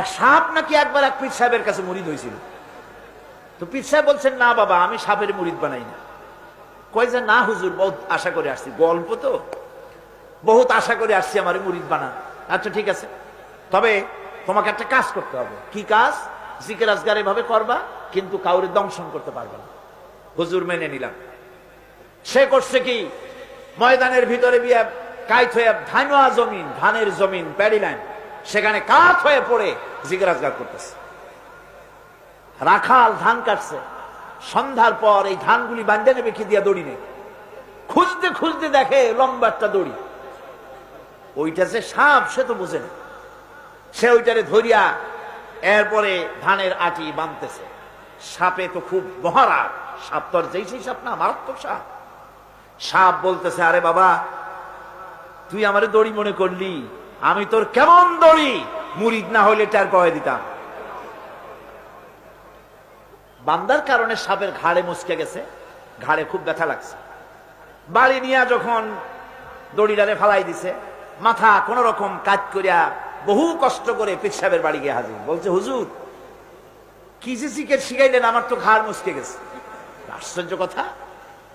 এক সাপ নাকি একবার এক পীর সাহেবের কাছে মুরিদ হয়েছিল। তো পীর সাহেব বলছেন, না বাবা, আমি সাপের মুরিদ বানাই না। কয় যে, না হুজুর, বহুত আশা করে আসছি, গল্প তো, বহুত আশা করে আসছি আমার মুরিদ বানান। আচ্ছা ঠিক আছে, তবে তোমাকে একটা কাজ করতে হবে। কি কাজ? জিকির আজগার এভাবে করবা, কিন্তু কাউরে দংশন করতে পারবে না। হুজুর মেনে নিলাম। সে করছে কি, ময়দানের ভিতরে বিয়া কাইত হয়ে ধানুয়া জমিন, ধানের জমিন, প্যাডি লাইন, সেখানে কাত হয়ে পড়ে জিকির আজগার করতেছে। রাখাল ধান কাটছে, সন্ধ্যার পর এই ধানগুলি বান্ধে নেবে কি দিয়া দড়ি নেই, খুঁজতে খুঁজতে দেখে লম্বা একটা দড়ি। ওইটা যে সাপ সে তো বুঝে না, সে ওইটারে ধরিয়া এরপরে ধানের আটি বাঁধতেছে। সাপে তো খুব মহারাগ, সাপ তো আর যেই সেই সাপ না, মারাত্মক সাপ। সাপ বলতেছে, আরে বাবা, তুই আমারে দড়ি মনে করলি, আমি তোর কেমন দড়ি, মুরিদ না হইলে টার কয়ে দিতাম। বান্দার কারণে সাপের ঘাড়ে মুচকে গেছে, ঘাড়ে খুব ব্যথা লাগছে। বাড়ি নিয়ে যখন দড়িটারে ফালাই দিছে, মাথা কোন রকম কাজ করিয়া বহু কষ্ট করে পীর সাহেবের বাড়ি গিয়ে হাজির। বলছে, হুজুর, কি যে জিকির শিখাইলেন, আমার তো ঘাড় মুচকে গেছে। আশ্চর্য কথা,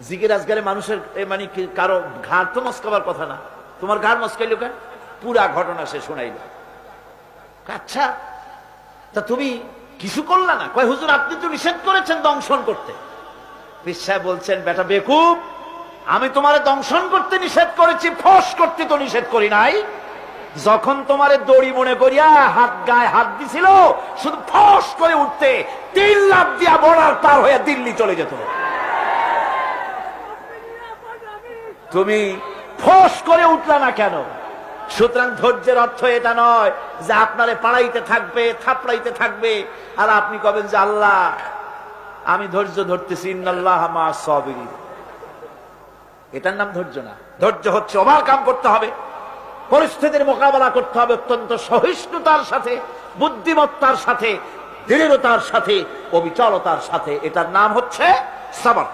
জিকির আজগারে মানুষের মানে কারো ঘাড় তো মস্কাবার কথা না, তোমার ঘাড় মস্কাইল কেন? পুরা ঘটনা সে শুনাইল। আচ্ছা, তা তুমি কিছু করলা না? কয়, হুজুর, আপনি তো নিষেধ করেছেন দংশন করতে। পীর সাহেব বলছেন, বেটা বেকুব, আমি তোমারে দংশন করতে নিষেধ করেছি, ফস করতে তো নিষেধ করি নাই। যখন তোমারে দড়ি মনে করিয়া হাত গায়ে হাত দিছিল, শুধু ফস করে উঠতে 3 লাখ দিয়া বর্ডার পার হয়ে দিল্লি চলে যেত। তুমি ফস করে উঠলা না কেন? সুতরাং ধৈর্যের অর্থ এটা নয় যে আপনারে পাড়াইতে থাকবে, থাপড়াইতে থাকবে, আর আপনি কবেন যে আল্লাহ আমি ধৈর্য ধরতেছি, ইন্নাল্লাহা মা'আস সাবিরিন। এটার নাম ধৈর্য না। ধৈর্য হচ্ছে ওভারকাম করতে হবে, পরিস্থিতির মোকাবেলা করতে হবে অত্যন্ত সহিষ্ণুতার সাথে, বুদ্ধিমত্তার সাথে, দৃঢ়তার সাথে, অবিচলতার সাথে। এটার নাম হচ্ছে সবর।